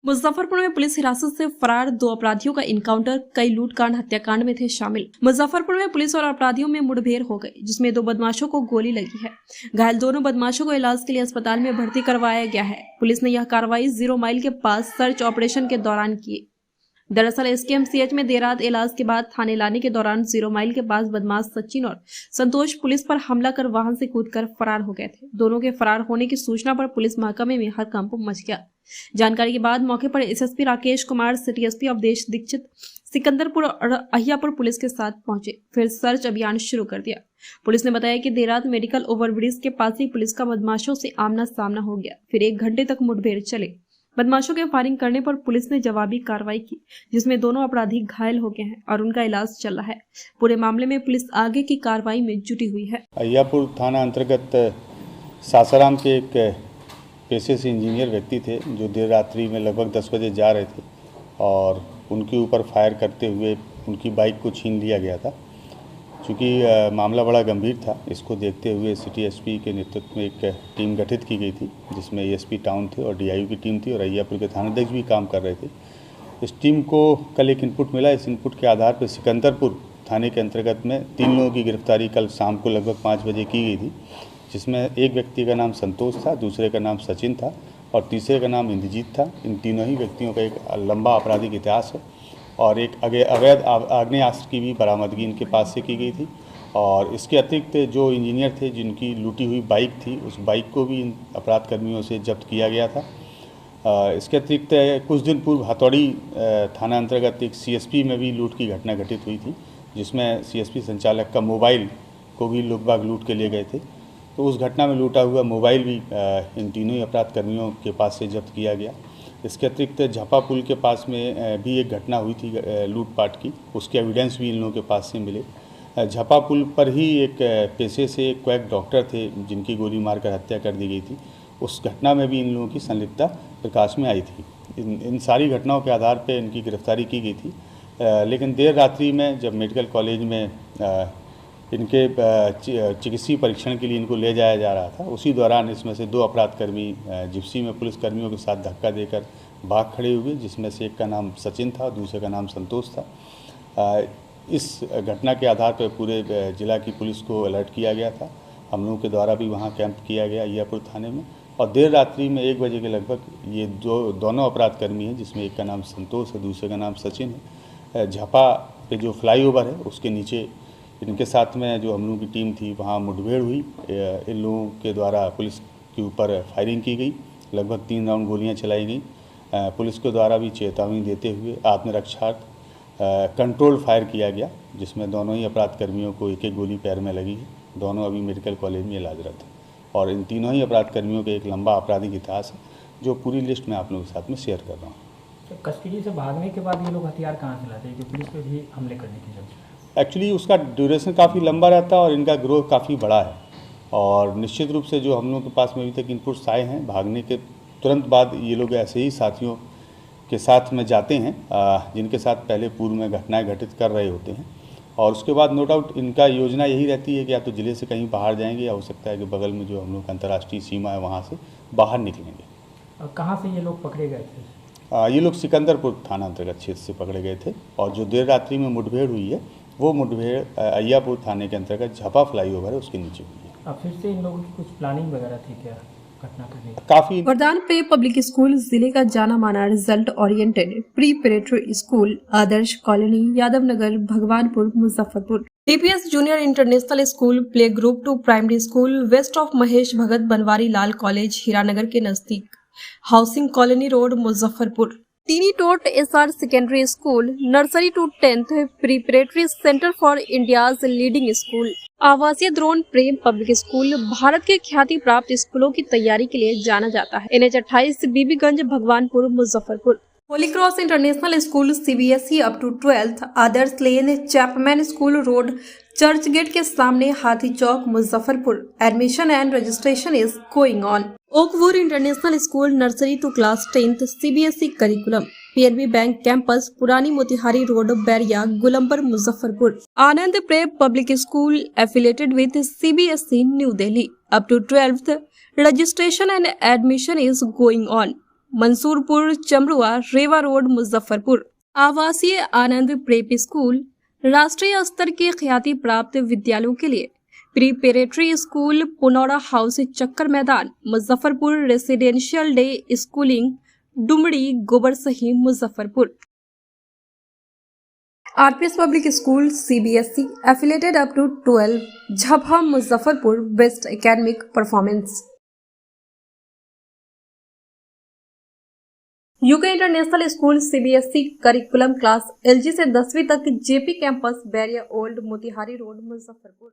मुजफ्फरपुर में पुलिस हिरासत से फरार 2 अपराधियों का इनकाउंटर कई लूटकांड हत्याकांड में थे शामिल। मुजफ्फरपुर में पुलिस और अपराधियों में मुठभेड़ हो गई, जिसमें 2 बदमाशों को गोली लगी है। घायल दोनों बदमाशों को इलाज के लिए अस्पताल में भर्ती करवाया गया है। पुलिस ने यह कार्रवाई 0 माइल के पास सर्च ऑपरेशन के दौरान की। दरअसल एसकेएमसीएच में देर रात इलाज के बाद थाने लाने के दौरान 0 माइल के पास बदमाश सचिन और संतोष पुलिस पर हमला कर वाहन से कूदकर फरार हो गए थे। दोनों के फरार होने की सूचना पर पुलिस महकमे में हड़कंप मच गया। जानकारी के बाद मौके पर SSP Rakesh Kumar, city SP Awadhesh Dixit, Sikandarpur और अहियापुर पुलिस के साथ पहुंचे, फिर सर्च अभियान शुरू कर दिया। पुलिस ने बताया कि देर रात मेडिकल ओवरब्रिज के पास ही पुलिस का बदमाशों से आमना सामना हो गया। फिर 1 घंटे तक मुठभेड़ चले। बदमाशों के फायरिंग करने पर पुलिस ने जवाबी कार्रवाई की, जिसमें दोनों अपराधी घायल हो गए हैं और उनका इलाज चल रहा है। पूरे मामले में पुलिस आगे की कार्रवाई में जुटी हुई है। अहियापुर थाना अंतर्गत सासाराम के एक पेशे से इंजीनियर व्यक्ति थे, जो देर रात्रि में लगभग 10 बजे जा रहे थे और उनके ऊपर फायर करते हुए उनकी बाइक को छीन लिया गया था। चूँकि मामला बड़ा गंभीर था, इसको देखते हुए सिटी एसपी के नेतृत्व में एक टीम गठित की गई थी, जिसमें एएसपी टाउन थे और डीआईओ की टीम थी और अहियापुर के थानाध्यक्ष भी काम कर रहे थे। इस टीम को कल एक इनपुट मिला। इस इनपुट के आधार पर सिकंदरपुर थाने के अंतर्गत में 3 लोगों की गिरफ्तारी कल शाम को लगभग 5 बजे की गई थी, जिसमें एक व्यक्ति का नाम संतोष था, दूसरे का नाम सचिन था और तीसरे का नाम इंद्रजीत था। इन तीनों ही व्यक्तियों का एक लंबा आपराधिक इतिहास है और एक अवैध आग्नेयास्त्र की भी बरामदगी इनके पास से की गई थी। और इसके अतिरिक्त जो इंजीनियर थे, जिनकी लूटी हुई बाइक थी, उस बाइक को भी इन अपराध कर्मियों से जब्त किया गया था। इसके अतिरिक्त कुछ दिन पूर्व हथौड़ी थाना अंतर्गत एक सीएसपी में भी लूट की घटना घटित हुई थी, जिसमें सीएसपी संचालक का मोबाइल को भी लोग बाग लूट के ले गए थे। तो उस घटना में लूटा हुआ मोबाइल भी इन तीनों ही अपराध कर्मियों के पास से जब्त किया गया। इसके अतिरिक्त झपा पुल के पास में भी एक घटना हुई थी लूटपाट की, उसके एविडेंस भी इन लोगों के पास से मिले। झपा पुल पर ही एक पेशे से एक क्वैक डॉक्टर थे, जिनकी गोली मारकर हत्या कर दी गई थी। उस घटना में भी इन लोगों की संलिप्तता प्रकाश में आई थी। इन सारी घटनाओं के आधार पर इनकी गिरफ्तारी की गई थी। लेकिन देर रात्रि में जब मेडिकल कॉलेज में इनके चिकित्सीय परीक्षण के लिए इनको ले जाया जा रहा था, उसी दौरान इसमें से 2 अपराधकर्मी जिप्सी में पुलिस कर्मियों के साथ धक्का देकर भाग खड़े हुए, जिसमें से एक का नाम सचिन था, दूसरे का नाम संतोष था। इस घटना के आधार पर पूरे जिला की पुलिस को अलर्ट किया गया था। हम लोगों के द्वारा भी वहाँ कैंप किया गया अहियापुर थाने में और देर रात्रि में 1 बजे के लगभग ये दोनों अपराधकर्मी हैं, जिसमें एक का नाम संतोष है, दूसरे का नाम सचिन है। झपा पे जो फ्लाईओवर है उसके नीचे इनके साथ में जो हम लोगों की टीम थी, वहाँ मुठभेड़ हुई। इन लोगों के द्वारा पुलिस के ऊपर फायरिंग की गई, लगभग 3 राउंड गोलियां चलाई गई। पुलिस के द्वारा भी चेतावनी देते हुए आत्मरक्षार्थ कंट्रोल फायर किया गया, जिसमें दोनों ही अपराध कर्मियों को 1-1 गोली पैर में लगी है। दोनों अभी मेडिकल कॉलेज में इलाजरत हैं और इन तीनों ही अपराध कर्मियों का एक लंबा आपराधिक इतिहास है, जो पूरी लिस्ट में आप लोगों के साथ में शेयर कर रहा हूँ। तो कस्टडी से भागने के बाद ये लोग हथियार कहाँ से लाते हैं, कि पुलिस पे भी हमले करने की जरूरत है? एक्चुअली उसका ड्यूरेशन काफ़ी लंबा रहता है और इनका ग्रोथ काफ़ी बड़ा है और निश्चित रूप से जो हम लोगों के पास में अभी तक इनपुट्स आए हैं, भागने के तुरंत बाद ये लोग ऐसे ही साथियों के साथ में जाते हैं, जिनके साथ पहले पूर्व में घटनाएं घटित कर रहे होते हैं और उसके बाद नो डाउट इनका योजना यही रहती है कि या तो जिले से कहीं बाहर जाएंगे या हो सकता है कि बगल में जो हम लोग अंतर्राष्ट्रीय सीमा है वहाँ से बाहर निकलेंगे। और कहाँ से ये लोग पकड़े गए थे? ये लोग सिकंदरपुर थाना अंतर्गत क्षेत्र से पकड़े गए थे और जो देर रात्रि में मुठभेड़ हुई है, वो मुठभेड़ अहियापुर थाने के अंतर्गत झपा फ्लाईओवर है उसके नीचे हुई है। अब फिर से इन लोगों की कुछ प्लानिंग वगैरह थी क्या घटना करने की? काफी। वरदान प्रे पब्लिक स्कूल जिले का जाना माना result oriented preparatory school, Adarsh colony, Yadav Nagar, Bhagwanpur, Muzaffarpur. DPS junior international school, play group 2 primary school west of Mahesh Bhagat Banwari Lal college, Hiranagar के नजदीक, housing colony road, Muzaffarpur. Tiny tot SR secondary school, nursery to 10th preparatory centre for India's leading school, आवासीय Drona Prem public school Bharat के ख्याति प्राप्त स्कूलों की तैयारी के लिए जाना जाता है। NH 28 Bibiganj, Bhagwanpur, Muzaffarpur. Holy cross international school CBSE up to 12th, Adarsh lane, Chapman school road, church gate के सामने, Hathi Chowk, Muzaffarpur. Admission and registration is going on. Oakwood international school, nursery to class 10th CBSE curriculum, PNB bank campus, पुरानी Motihari road, Bairiya, Gulambar, Muzaffarpur. Anand Prem public school affiliated with CBSE new Delhi, up to 12th, registration and admission is going on. Mansurpur Chamrua Rewa road Muzaffarpur. आवासीय आनंद prep school राष्ट्रीय स्तर के ख्याति प्राप्त विद्यालयों के लिए preparatory school Punaura house Chakkar Maidan Muzaffarpur. Residential day schooling Dumri Gobarsahi Muzaffarpur. RPS public school CBSE affiliated up to 12 Jhaba Muzaffarpur. Best academic performance. UK international school CBSE curriculum class LG से 10वीं तक JP campus Bairiya old Motihari road Muzaffarpur.